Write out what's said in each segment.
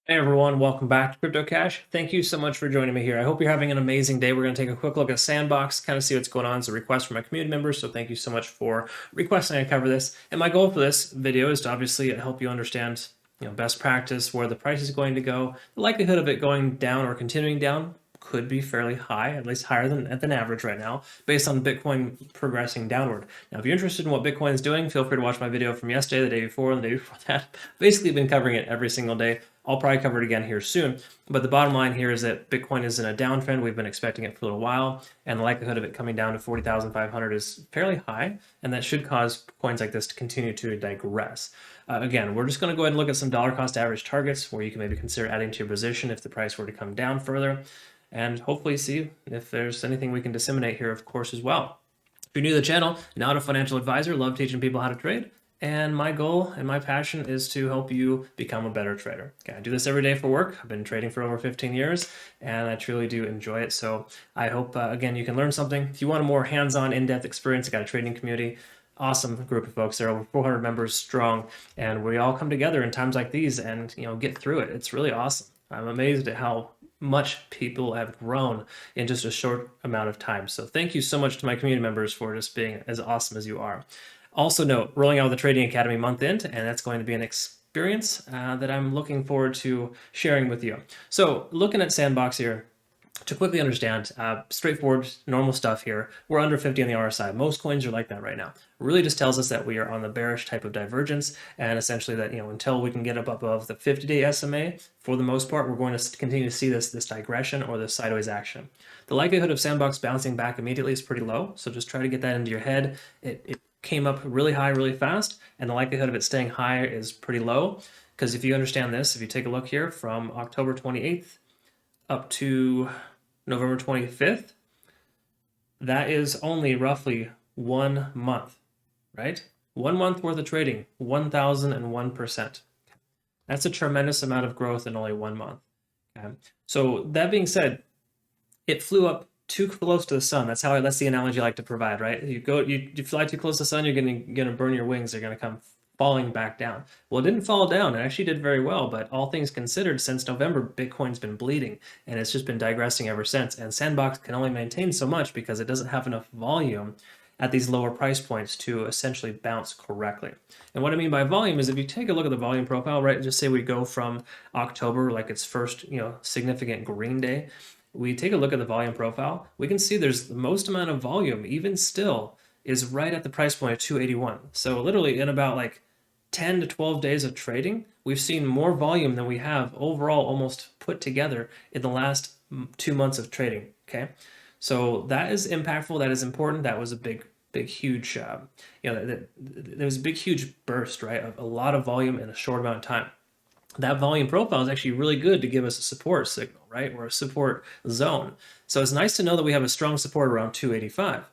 Hey everyone, welcome back to CryptoCache. Thank you so much for joining me here. I hope you're having an amazing day. We're going to take a quick look at Sandbox, kind of see what's going on. It's a request from my community members, so thank you so much for requesting I cover this. And my goal for this video is to obviously help you understand, best practice, where the price is going to go. The likelihood of it going down or continuing down could be fairly high, at least higher than average right now, based on Bitcoin progressing downward. Now, if you're interested in what Bitcoin is doing, feel free to watch my video from yesterday, the day before, and the day before that. Basically, been covering it every single day. I'll probably cover it again here soon. But the bottom line here is that Bitcoin is in a downtrend. We've been expecting it for a little while, and the likelihood of it coming down to 40,500 is fairly high, and that should cause coins like this to continue to digress. Again, we're just going to go ahead and look at some dollar cost average targets where you can maybe consider adding to your position if the price were to come down further, and hopefully see if there's anything we can disseminate here, of course, as well. If you're new to the channel, not a financial advisor, love teaching people how to trade. And my goal and my passion is to help you become a better trader. Okay, I do this every day for work. I've been trading for over 15 years, and I truly do enjoy it. So I hope, again, you can learn something. If you want a more hands-on, in-depth experience, I got a trading community. Awesome group of folks. They're over 400 members strong, and we all come together in times like these and get through it. It's really awesome. I'm amazed at how much people have grown in just a short amount of time. So thank you so much to my community members for just being as awesome as you are. Also note, rolling out the Trading Academy month end, and that's going to be an experience that I'm looking forward to sharing with you. So looking at Sandbox here, to quickly understand, straightforward, normal stuff here. We're under 50 on the RSI. Most coins are like that right now. It really just tells us that we are on the bearish type of divergence, and essentially that until we can get up above the 50-day SMA, for the most part, we're going to continue to see this digression or this sideways action. The likelihood of Sandbox bouncing back immediately is pretty low, so just try to get that into your head. It came up really high, really fast, and the likelihood of it staying high is pretty low. Because if you understand this, if you take a look here from October 28th up to November 25th, that is only roughly 1 month, right? 1 month worth of trading, 1,001%. That's a tremendous amount of growth in only 1 month. Okay? So that being said, it flew up too close to the sun. That's the analogy I like to provide, right? You fly too close to the sun, you're gonna burn your wings. They're gonna come falling back down. Well, it didn't fall down. It actually did very well, but all things considered, since November, Bitcoin's been bleeding, and it's just been digressing ever since. And Sandbox can only maintain so much because it doesn't have enough volume at these lower price points to essentially bounce correctly. And what I mean by volume is if you take a look at the volume profile, right, just say we go from October, like its first, significant green day, we take a look at the volume profile, we can see there's the most amount of volume, even still, is right at the price point of 281. So literally in about like 10 to 12 days of trading, we've seen more volume than we have overall almost put together in the last 2 months of trading, okay? So that is impactful, that is important, that was a big, huge, there was a big, huge burst, right, of a lot of volume in a short amount of time. That volume profile is actually really good to give us a support signal, right, or a support zone. So it's nice to know that we have a strong support around 285.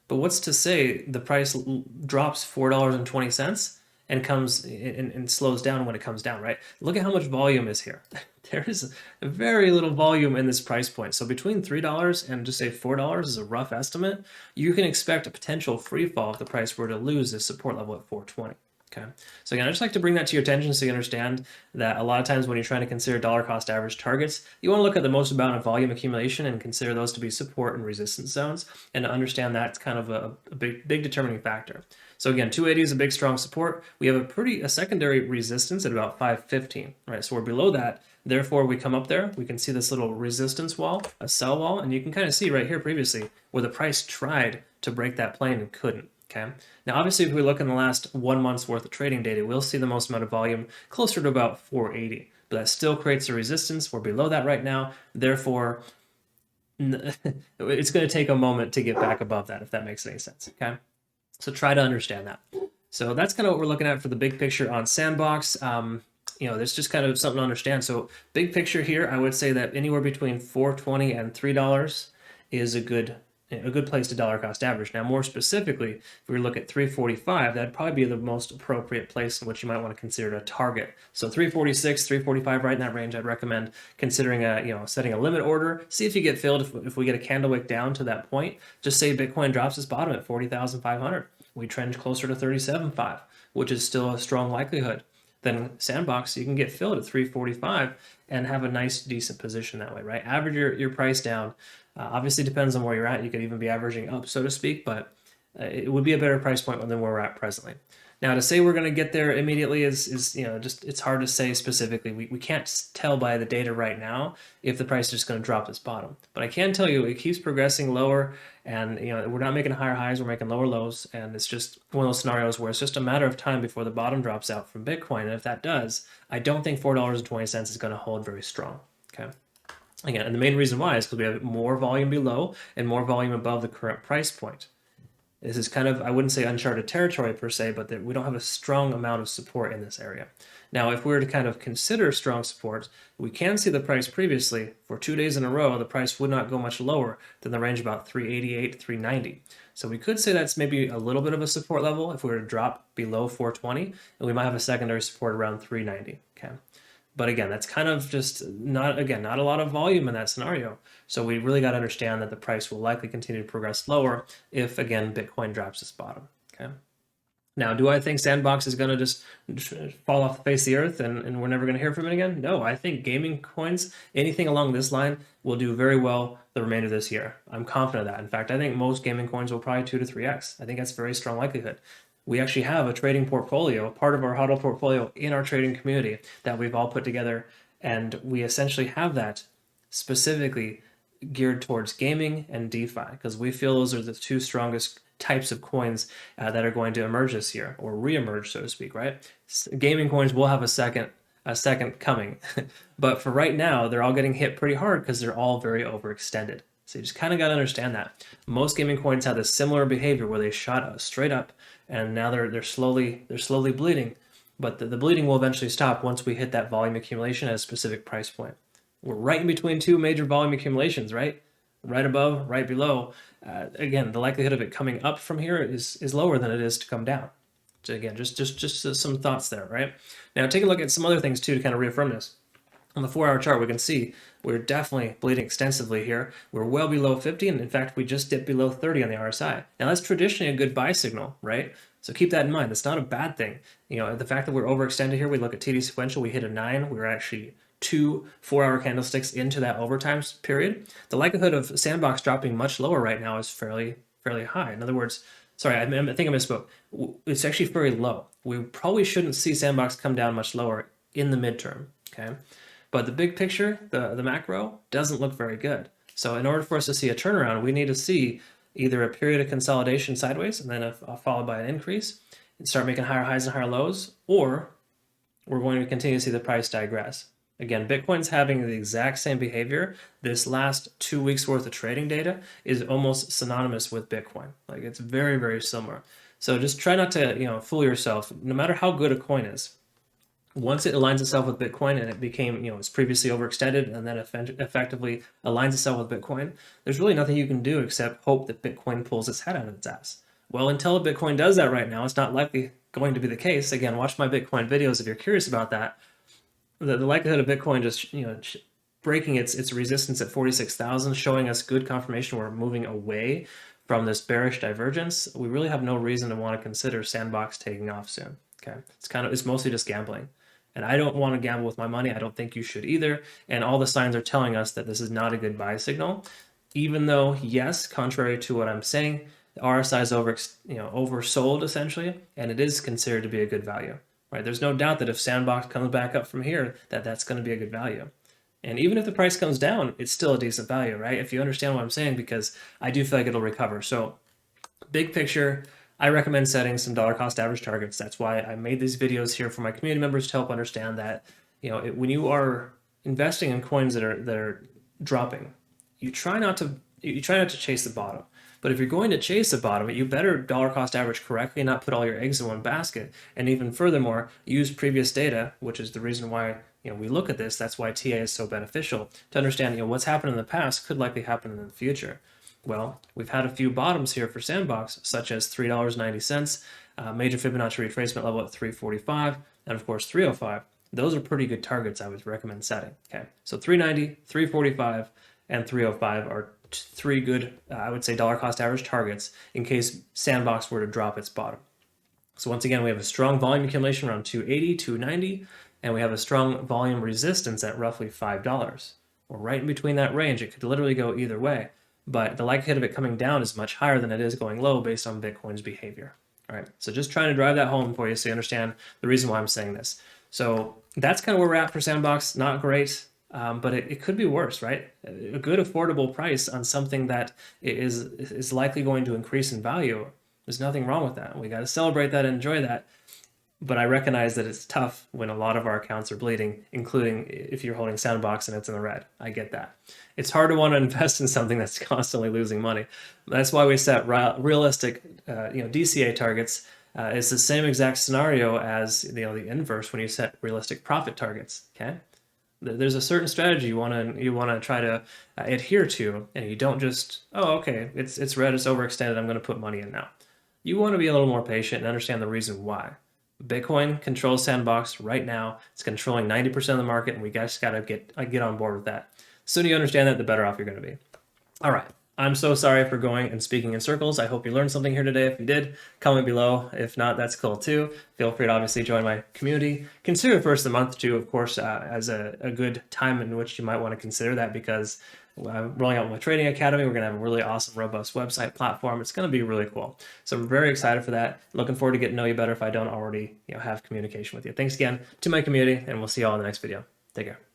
But what's to say the price drops $4.20 and comes and slows down when it comes down, right? Look at how much volume is here. There is very little volume in this price point. So between $3 and just say $4 is a rough estimate. You can expect a potential free fall if the price were to lose this support level at 420. Okay, so again, I just like to bring that to your attention so you understand that a lot of times when you're trying to consider dollar cost average targets, you want to look at the most amount of volume accumulation and consider those to be support and resistance zones, and to understand that's kind of a big determining factor. So again, 280 is a big strong support. We have a secondary resistance at about 515, right? So we're below that. Therefore, we come up there, we can see this little resistance wall, a sell wall, and you can kind of see right here previously where the price tried to break that plane and couldn't. Okay. Now, obviously, if we look in the last 1 month's worth of trading data, we'll see the most amount of volume closer to about 480, but that still creates a resistance. We're below that right now. Therefore, it's going to take a moment to get back above that, if that makes any sense. Okay. So try to understand that. So that's kind of what we're looking at for the big picture on Sandbox. There's just kind of something to understand. So big picture here, I would say that anywhere between $4.20 and $3 is a good place to dollar cost average. Now, more specifically, if we look at 345, that'd probably be the most appropriate place in which you might want to consider a target. So 346, 345, right in that range, I'd recommend considering setting a limit order. See if you get filled if we get a candle wick down to that point. Just say Bitcoin drops its bottom at 40,500. We trend closer to 37.5, which is still a strong likelihood. Then Sandbox, you can get filled at 345 and have a nice, decent position that way, right? Average your price down. Obviously depends on where you're at. You could even be averaging up, so to speak, but it would be a better price point than where we're at presently. Now, to say we're going to get there immediately is just, it's hard to say specifically. We can't tell by the data right now if the price is just going to drop this bottom. But I can tell you it keeps progressing lower, and we're not making higher highs, we're making lower lows, and it's just one of those scenarios where it's just a matter of time before the bottom drops out from Bitcoin. And if that does, I don't think $4.20 is going to hold very strong. Okay. Again, and the main reason why is because we have more volume below and more volume above the current price point. This is kind of, I wouldn't say uncharted territory per se, but we don't have a strong amount of support in this area. Now, if we were to kind of consider strong support, we can see the price previously for 2 days in a row, the price would not go much lower than the range about 388, 390. So we could say that's maybe a little bit of a support level if we were to drop below 420, and we might have a secondary support around 390. Okay. But again, that's kind of just not a lot of volume in that scenario. So we really got to understand that the price will likely continue to progress lower if, again, Bitcoin drops its bottom. Okay. Now, do I think Sandbox is going to just fall off the face of the earth and we're never going to hear from it again? No, I think gaming coins, anything along this line, will do very well the remainder of this year. I'm confident of that. In fact, I think most gaming coins will probably 2 to 3x. I think that's a very strong likelihood. We actually have a trading portfolio, part of our HODL portfolio in our trading community that we've all put together. And we essentially have that specifically geared towards gaming and DeFi, because we feel those are the two strongest types of coins that are going to emerge this year, or re-emerge, so to speak, right? Gaming coins will have a second coming. But for right now, they're all getting hit pretty hard because they're all very overextended. So you just kind of got to understand that. Most gaming coins have this similar behavior where they shot straight up, and now they're slowly bleeding. But the bleeding will eventually stop once we hit that volume accumulation at a specific price point. We're right in between two major volume accumulations, right? Right above, right below. Again, the likelihood of it coming up from here is lower than it is to come down. So again, just some thoughts there, right? Now take a look at some other things too to kind of reaffirm this. On the 4-hour chart, we can see we're definitely bleeding extensively here. We're well below 50, and in fact, we just dipped below 30 on the RSI. Now, that's traditionally a good buy signal, right? So keep that in mind. That's not a bad thing. The fact that we're overextended here, we look at TD sequential, we hit a 9. We were actually 2 4-hour candlesticks into that overtime period. The likelihood of Sandbox dropping much lower right now is fairly high. In other words, sorry, I think I misspoke. It's actually very low. We probably shouldn't see Sandbox come down much lower in the midterm, okay? But the big picture, the macro, doesn't look very good. So in order for us to see a turnaround, we need to see either a period of consolidation sideways and then followed by an increase and start making higher highs and higher lows, or we're going to continue to see the price digress. Again, Bitcoin's having the exact same behavior. This last 2 weeks worth of trading data is almost synonymous with Bitcoin. Like, it's very, very similar. So just try not to, fool yourself. No matter how good a coin is, once it aligns itself with Bitcoin and it became, it's previously overextended and then effectively aligns itself with Bitcoin, there's really nothing you can do except hope that Bitcoin pulls its head out of its ass. Well, until Bitcoin does that right now, it's not likely going to be the case. Again, watch my Bitcoin videos if you're curious about that. The likelihood of Bitcoin just, breaking its resistance at 46,000, showing us good confirmation we're moving away from this bearish divergence, we really have no reason to want to consider Sandbox taking off soon. Okay, it's mostly just gambling. And I don't want to gamble with my money. I don't think you should either. And all the signs are telling us that this is not a good buy signal, even though, yes, contrary to what I'm saying, the RSI is oversold essentially, and it is considered to be a good value, right? There's no doubt that if Sandbox comes back up from here, that's going to be a good value. And even if the price comes down, it's still a decent value, right? If you understand what I'm saying, because I do feel like it'll recover. So big picture, I recommend setting some dollar cost average targets. That's why I made these videos here for my community members to help understand that, when you are investing in coins that are dropping, you try not to chase the bottom. But if you're going to chase the bottom, you better dollar cost average correctly, not put all your eggs in one basket. And even furthermore, use previous data, which is the reason why we look at this. That's why TA is so beneficial, to understand what's happened in the past could likely happen in the future. Well, we've had a few bottoms here for Sandbox, such as $3.90, major Fibonacci retracement level at 345, and of course 305. Those are pretty good targets I would recommend setting. Okay, so 390, 345, and 305 are 3 good, I would say, dollar cost average targets in case Sandbox were to drop its bottom. So once again, we have a strong volume accumulation around 280, 290. and we have a strong volume resistance at roughly $5. We're right in between that range. It could literally go either way, but the likelihood of it coming down is much higher than it is going low based on Bitcoin's behavior. All right, so just trying to drive that home for you so you understand the reason why I'm saying this. So that's kind of where we're at for Sandbox. Not great, but it could be worse, right? A good affordable price on something that is likely going to increase in value. There's nothing wrong with that. We got to celebrate that and enjoy that. But I recognize that it's tough when a lot of our accounts are bleeding, including if you're holding Sandbox and it's in the red. I get that. It's hard to want to invest in something that's constantly losing money. That's why we set realistic, DCA targets. It's the same exact scenario as the inverse when you set realistic profit targets. Okay, there's a certain strategy you want to try to adhere to, and you don't just it's red, it's overextended, I'm going to put money in now. You want to be a little more patient and understand the reason why. Bitcoin controls Sandbox right now. It's controlling 90% of the market, and we just got to get on board with that. The sooner you understand that, the better off you're going to be. All right. I'm so sorry for going and speaking in circles. I hope you learned something here today. If you did, comment below. If not, that's cool too. Feel free to obviously join my community. Consider first of the month too, of course, as a good time in which you might want to consider that, because I'm rolling out my trading academy. We're going to have a really awesome, robust website platform. It's going to be really cool. So I'm very excited for that. Looking forward to getting to know you better if I don't already have communication with you. Thanks again to my community, and we'll see you all in the next video. Take care.